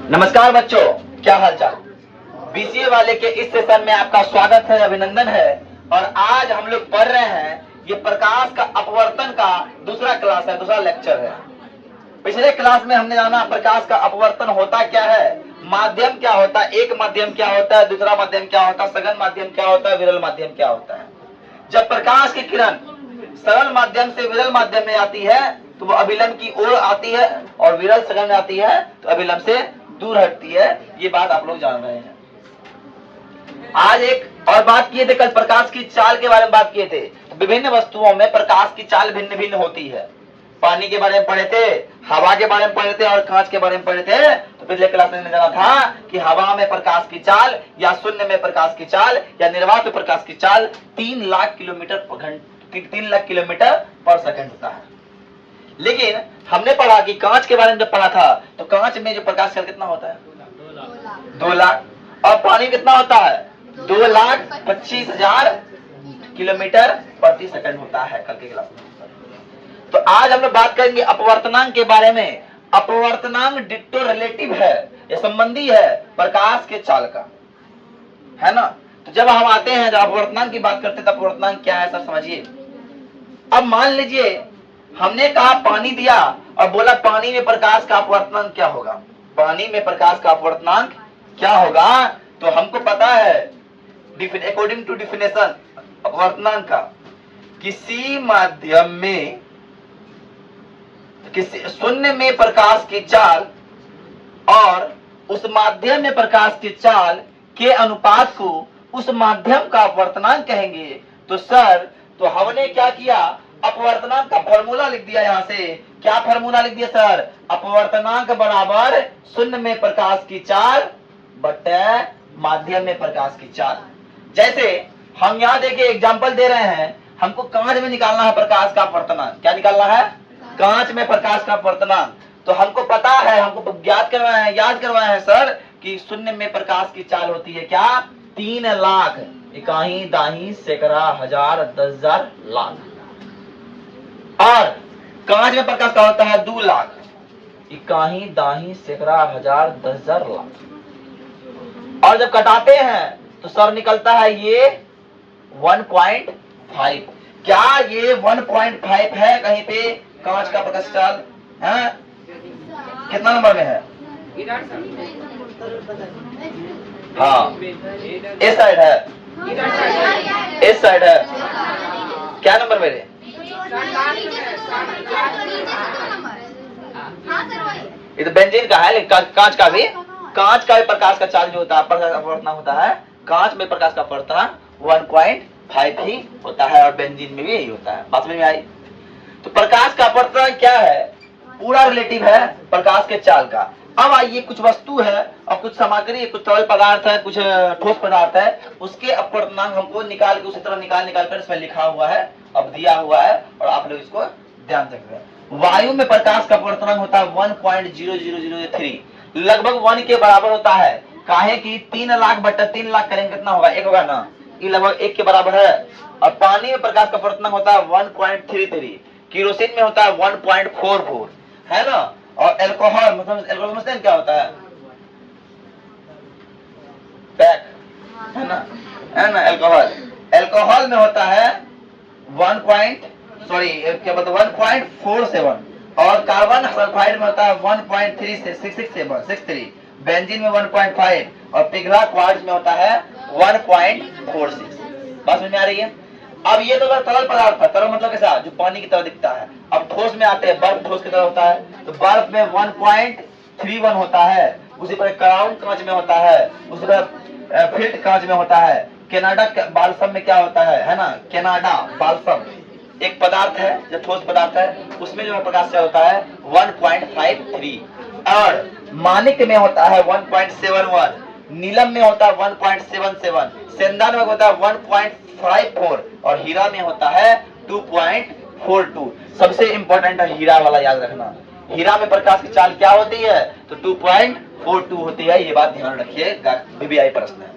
नमस्कार बच्चों, क्या हाल चाल। बीसीए वाले के इस सेशन में आपका स्वागत है, अभिनंदन है। और आज हम लोग पढ़ रहे हैं ये प्रकाश का अपवर्तन का दूसरा क्लास है, दूसरा लेक्चर है। पिछले क्लास में हमने जाना प्रकाश का अपवर्तन होता क्या है, माध्यम क्या होता है, एक माध्यम क्या होता है, दूसरा माध्यम क्या होता है, सघन माध्यम क्या होता है, विरल माध्यम क्या होता है। जब प्रकाश की किरण सरल माध्यम से विरल माध्यम में आती है तो वो अभिलंब की ओर आती है, और विरल सघन में आती है तो अभिलंब से दूर हटती है। ये बात आप लोग जान रहे हैं। आज एक और बात किए थे, कल प्रकाश की चाल के बारे में बात किए थे। तो विभिन्न वस्तुओं में प्रकाश की चाल भिन्न भिन्न होती है। पानी के बारे में पढ़े थे, हवा के बारे में पढ़े थे और कांच के बारे में पढ़े थे। तो पिछले क्लास में जाना था कि हवा में प्रकाश की चाल या शून्य में प्रकाश की चाल या निर्वात में प्रकाश की चाल 3 लाख किलोमीटर पर सेकंड होता है। लेकिन हमने पढ़ा कि कांच के बारे में जब पढ़ा था तो कांच में जो प्रकाश चाल कितना होता है, 2 लाख। और पानी कितना होता है, 2,25,000 किलोमीटर प्रति सेकंड होता है कल के क्लास में। तो आज हम लोग बात करेंगे अपवर्तनांक के बारे में। अपवर्तनांक डिट्टो रिलेटिव है, ये संबंधी है प्रकाश के चाल का, है ना। तो जब हम आते हैं, जब अपवर्तनांक की बात करते हैं, तो अपवर्तनांक क्या है सर समझिए। अब मान लीजिए हमने कहा पानी दिया और बोला पानी में प्रकाश का अपवर्तनांक क्या होगा, पानी में प्रकाश का अपवर्तनांक क्या होगा। तो हमको पता है अकॉर्डिंग टू डिफिनेशन अपवर्तनांक का, किसी माध्यम में किसी शून्य में प्रकाश की चाल और उस माध्यम में प्रकाश की चाल के अनुपात को उस माध्यम का अपवर्तनांक कहेंगे। तो सर, तो हमने क्या किया, अपवर्तनांक का फॉर्मूला लिख दिया। यहां से क्या फॉर्मूला लिख दिया सर, अपवर्तनांक बराबर शून्य में प्रकाश की चाल बटे माध्यम में प्रकाश की चाल। जैसे हम यहाँ देखिए एग्जांपल दे रहे हैं, हमको कांच में निकालना है प्रकाश का अपवर्तनांक। क्या निकालना है, कांच में प्रकाश का अपवर्तनांक। तो हमको पता है, हमको ज्ञात करवाया है, याद करवाया है सर कि शून्य में प्रकाश की चाल होती है क्या, 3 लाख इकाई दाही सैकड़ा हजार 10,000 लाख। और कांच में प्रकाश का होता है 2 लाख इकाई दाही सैकड़ा हजार 10,000 लाख। और जब कटाते हैं तो सर निकलता है ये 1.5। क्या ये 1.5 है कहीं पे कांच का प्रकाश चाल है? कितना नंबर में है, हाँ इस साइड है, इस साइड है। क्या नंबर मेरे, ये तो बेंजीन का है। कांच का भी प्रकाश का चाल जो होता है, अपवर्तनांक होता है, कांच में प्रकाश का अपवर्तनांक 1.5 ही होता है और बेंजीन में भी यही होता है। बात में आई। तो प्रकाश का अपवर्तनांक क्या है, पूरा रिलेटिव है प्रकाश के चाल का। अब आइए, कुछ वस्तु है और कुछ सामग्री, कुछ तरल पदार्थ है, कुछ ठोस पदार्थ है, उसके अपवर्तनांक हमको निकाल के उसी तरह निकाल कर इसमें लिखा हुआ है, अब दिया हुआ है और आप लोग इसको ध्यान से रखें। वायु में प्रकाश का अपवर्तनांक होता है 1.0003, लगभग 1 के बराबर होता है। काहे कि 3 लाख बटा 3 लाख करेंगे कितना होगा, 1 होगा ना, ये लगभग 1 के बराबर है। और पानी में प्रकाश का अपवर्तनांक होता है 1.33, केरोसिन में होता है 1.44, है ना। और एल्कोहल, मतलब एल्कोहल समझते हैं क्या होता है, पैक, है ना एल्कोहल में होता है 1.47 और कार्बन सल्फाइड में होता है 1.63, बेंजीन में 1.5 और पिघला क्वार्ट्ज में होता है 1.46। बात समझ में आ रही है। अब ये तो तरल पदार्थ है, तरल मतलब कैसा, जो पानी की तरह दिखता है। अब ठोस में आते हैं, बर्फ ठोस की तरह होता है, तो बर्फ में 1.31 होता है। उसी पर क्राउन कांच में होता है, उसी पर फिल्ट कांच में होता है। कनाडा बाल्सम में क्या होता है ना, कनाडा बाल्सम एक पदार्थ है जो ठोस पदार्थ है, उसमें जो प्रकाश चाल होता है 1.53। और माणिक में होता है 1.71, नीलम में होता है 1.77, सेंधा में होता है 1.54 और हीरा में होता है 2.42। सबसे इंपॉर्टेंट है हीरा वाला, याद रखना। हीरा में प्रकाश की चाल क्या होती है, तो 2.42 होती है। ये बात ध्यान रखिएगा, बीबीआई प्रश्न है।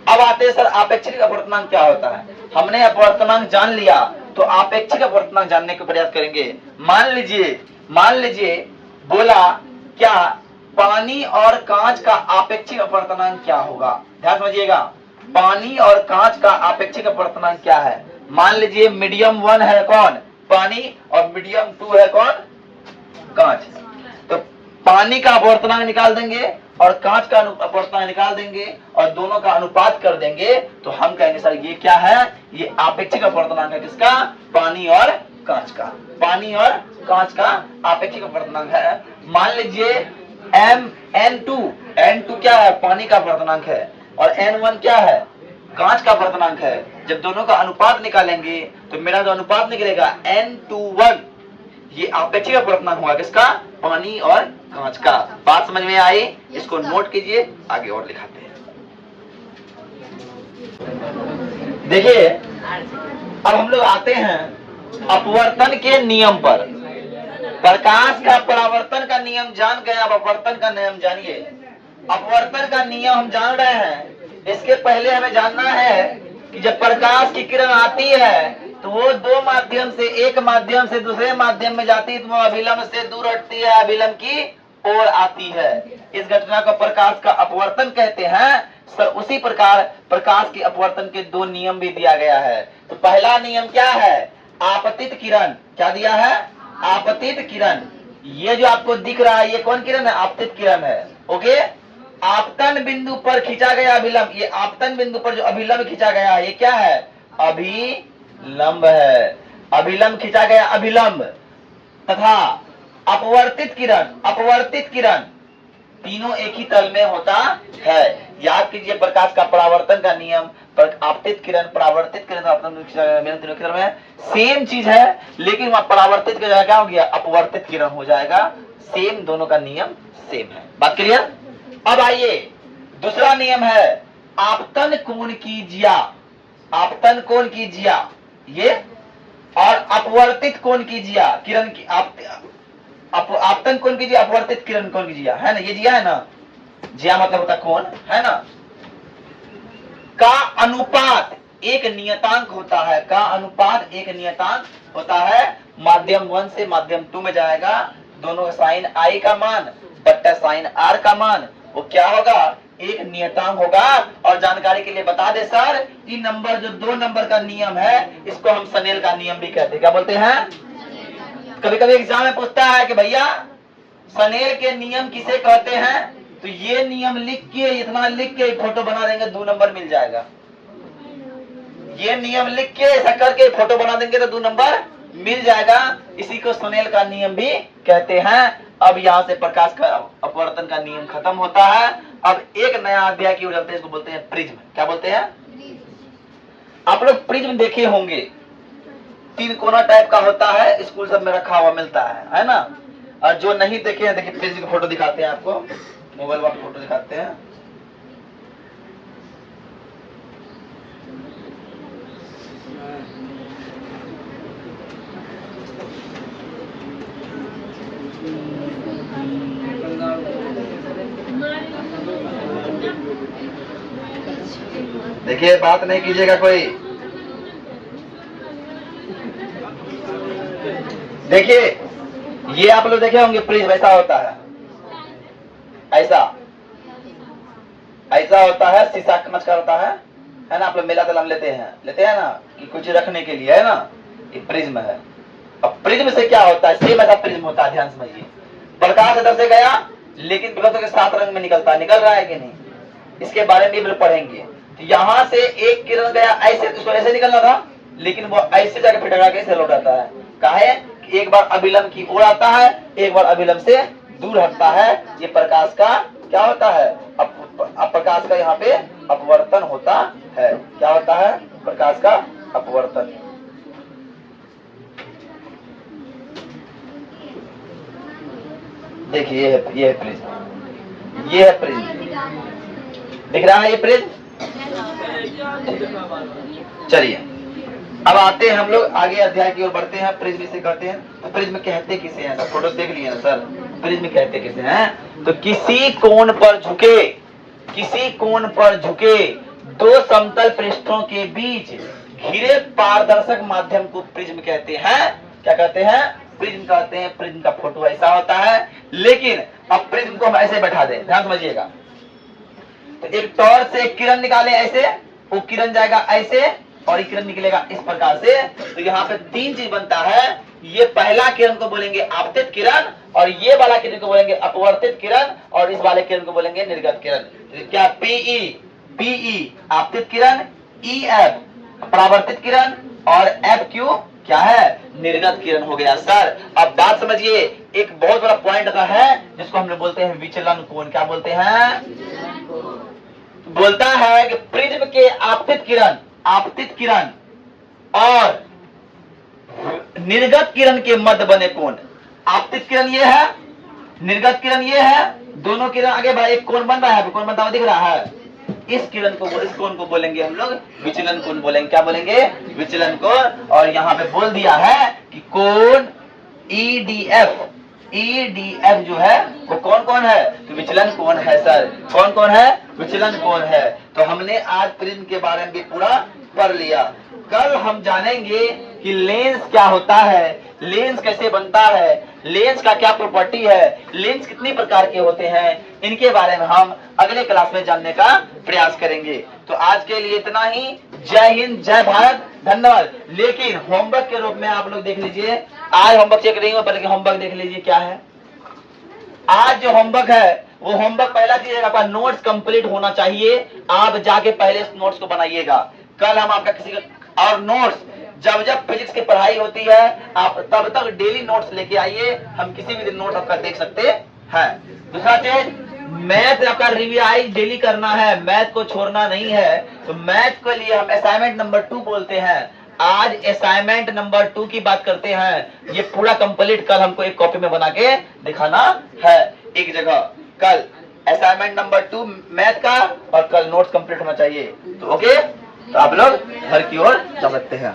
अब आते हैं सर आपेक्षिक अपवर्तनांक क्या होता है। हमने अपवर्तनांक जान लिया तो आपेक्षिक अपवर्तनांक जानने का प्रयास करेंगे। मान लीजिए बोला क्या पानी और कांच का आपेक्षिक अपवर्तनांक क्या होगा? ध्यान समझिएगा, पानी और कांच का आपेक्षिक अपवर्तनांक क्या है? मान लीजिए मीडियम 1 है कौन? पानी, और मीडियम 2 है कौन? कांच। तो पानी का अपवर्तनांक निकाल देंगे और कांच का अपवर्तनांक निकाल देंगे और दोनों का अनुपात कर देंगे तो हम कहेंगे सर ये क्या है? ये आपेक्षिक अपवर्तनांक है। किसका? पानी और कांच का। पानी और कांच का आपेक्षिक अपवर्तनांक है। मान लीजिए N2 क्या है? पानी का अपवर्तनांक है, और N1 क्या है? कांच का अपवर्तनांक है। जब दोनों का अनुपात निकालेंगे तो मेरा जो अनुपात निकलेगा N21, ये आपेक्षिक अपवर्तनांक हुआ किसका? पानी और कांच का। बात समझ में आई? इसको नोट कीजिए, आगे और लिखाते हैं। देखिए अब हम लोग आते हैं अपवर्तन के नियम पर। प्रकाश का परावर्तन का नियम जान गए, अब अपवर्तन का नियम जानिए। अपवर्तन का नियम हम जान रहे हैं, इसके पहले हमें जानना है कि जब प्रकाश की किरण आती है तो वो दो माध्यम से, एक माध्यम से दूसरे माध्यम में जाती है तो वो अभिलंब से दूर हटती है, अभिलंब की ओर आती है। इस घटना को प्रकाश का अपवर्तन कहते हैं। सर उसी प्रकार प्रकाश के अपवर्तन के दो नियम भी दिया गया है। तो पहला नियम क्या है? आपतित किरण। क्या दिया है? आपतित किरण। ये जो आपको दिख रहा है ये कौन किरण है? आपतित किरण है। ओके, आपतन बिंदु पर खींचा गया अभिलंब, ये आपतन बिंदु पर जो अभिलंब खींचा गया है ये क्या है? अभिलंब है। अभिलंब खींचा गया अभिलंब। तथा अपवर्तित किरण, अपवर्तित किरण, तीनों एक ही तल में होता है। याद कीजिए प्रकाश का परावर्तन का नियम, आपतित किरण, परावर्तित किरण, तीनों किरण में सेम चीज है, लेकिन वहां परावर्तित की जगह क्या हो गया? अपवर्तित किरण हो जाएगा। सेम, दोनों का नियम सेम है। बात क्लियर? अब आइए दूसरा नियम है आपतन कोण की जिया। आपतन कोण की जिया ये, और अपवर्तित कोण की जिया, किरण की आपतन कोण की जिया, अपवर्तित किरण कोण की जिया, है ना? ये जिया है ना, जिया मतलब होता कोण, है ना? का अनुपात एक नियतांक होता है। का अनुपात एक नियतांक होता है। माध्यम 1 से माध्यम 2 में जाएगा। दोनों साइन I का मान बट्टा साइन R का मान वो क्या होगा? एक नियतांक होगा। और जानकारी के लिए बता दे सर, ये नंबर जो 2 नंबर का नियम है इसको हम सनेल का नियम भी कहते हैं। क्या बोलते हैं? कभी कभी एग्जाम में पूछता है कि भैया सनेल के नियम किसे कहते हैं? तो ये नियम लिख के, इतना लिख के फोटो बना देंगे 2 नंबर मिल जाएगा। ये नियम लिख के ऐसा करके फोटो बना देंगे तो 2 नंबर मिल जाएगा। इसी को सनेल का नियम भी कहते हैं। अब यहाँ से प्रकाश का अपवर्तन का नियम खत्म होता है। अब एक नया अध्याय की ओर चलते हैं, इसको बोलते हैं प्रिज्म। क्या बोलते हैं? आप लोग प्रिज्म देखे होंगे, 3 कोना टाइप का होता है, स्कूल सब में रखा हुआ मिलता है ना? और जो नहीं देखे हैं, देखिए प्रिज्म की फोटो दिखाते हैं आपको, मोबाइल वाली फोटो दिखाते हैं। देखिए बात नहीं कीजिएगा कोई। देखिए ये आप लोग देखे होंगे प्रिज्म ऐसा होता है, ऐसा ऐसा होता है, शीशा कांच का होता है ना? आप लोग मेला तलाम लेते हैं ना कि कुछ रखने के लिए, है ना? ये प्रिज्म है। अब प्रिज्म से क्या होता है? सेम ऐसा प्रिज्म होता है। ध्यान समझिए, प्रकाश इधर से गया लेकिन विभक्तों के 7 रंग में निकलता है, निकल रहा है कि नहीं? इसके बारे में भी पढ़ेंगे। तो यहां से एक किरण गया ऐसे, उसको ऐसे निकलना था, लेकिन वो ऐसे जाके फिर टकरा के ऐसे लौट आता है। काहे? एक बार अभिलंब की ओर आता है, एक बार अभिलंब से दूर हटता है। ये प्रकाश का क्या होता है? प्रकाश का यहाँ पे अपवर्तन होता है। क्या होता है? प्रकाश का अपवर्तन। देखिए ये है प्रिज्म, ये है प्रिज्म, दिख रहा है ये प्रिज्म। चलिए अब आते हैं हम लोग आगे अध्याय की ओर बढ़ते हैं। प्रिज्म से कहते हैं, तो प्रिज्म कहते किसे हैं? सर फोटो देख लिए ना सर, प्रिज्म कहते किसे हैं? तो किसी कोण पर झुके, किसी कोण पर झुके 2 समतल पृष्ठों के बीच घिरे पारदर्शक माध्यम को प्रिज्म कहते हैं। क्या कहते हैं? प्रिज्म कहते हैं, प्रिज्म का फोटो ऐसा होता है। लेकिन अब प्रिज्म को हम ऐसे बैठा दें, ध्यान समझिएगा। तो एक टॉर्च से एक किरण निकाले ऐसे, वो किरण जाएगा ऐसे और एक किरण निकलेगा इस प्रकार से। तो यहाँ पे 3 चीज बनता है। ये पहला किरण को बोलेंगे आपतित किरण, और ये वाला किरण को बोलेंगे अपवर्तित किरण, और इस वाले किरण को बोलेंगे निर्गत किरण। तो क्या पीई आपतित किरण, EF परावर्तित किरण, और FQ क्या है, निर्गत किरण हो गया सर। अब बात समझिए, एक बहुत बड़ा पॉइंट का है जिसको हम लोग बोलते हैं विचलन कोण। क्या बोलते हैं? बोलता है कि प्रिज्म के आपतित किरण और निर्गत किरण के मध्य बने कोण। आपतित किरण ये है, निर्गत किरण ये है, दोनों किरण आगे बढ़ा, एक कोण बन रहा है, कोण बनता हुआ दिख रहा है। इस किरण को, इस कोण को बोलेंगे हम लोग विचलन कोण बोलेंगे। क्या बोलेंगे? विचलन कोण। और यहाँ पे बोल दिया है कि कोण EDF जो है वो कौन है? तो विचलन कोण है सर। कौन है? विचलन कोण है। तो हमने आज प्रिज्म के बारे में भी पूरा पढ़ लिया। कल हम जानेंगे कि लेंस क्या होता है, लेंस कैसे बनता है, लेंस का क्या प्रॉपर्टी है, लेंस कितनी प्रकार के होते हैं, इनके बारे में हम अगले क्लास में जानने का प्रयास करेंगे। तो आज के लिए इतना ही। जय हिंद, जय भारत, धन्यवाद। लेकिन होमवर्क के रूप में आप लोग देख लीजिए, आज होमवर्क चेक नहीं हुआ, बल्कि होमवर्क देख लीजिए क्या है। आज जो होमवर्क है वो होमवर्क, पहला चीज आपका नोट्स कंप्लीट होना चाहिए। आप जाके पहले इस नोट्स को बनाइएगा। कल हम आपका किसी का, और नोट्स जब फिजिक्स की पढ़ाई होती है आप तब तक डेली नोट्स लेके आइए। हम किसी भी दिन नोट आपका देख सकते हैं। दूसरा चीज, मैथ आपका रिवाइज डेली करना है, मैथ को छोड़ना नहीं है। तो मैथ के लिए हम असाइनमेंट नंबर 2 बोलते हैं। आज असाइनमेंट नंबर 2 की बात करते हैं। ये पूरा कंप्लीट कल हमको एक कॉपी में बना के दिखाना है एक जगह। कल असाइनमेंट नंबर 2 मैथ का, और कल नोट्स कंप्लीट होना चाहिए। तो ओके, तो आप लोग घर की ओर जा सकते हैं।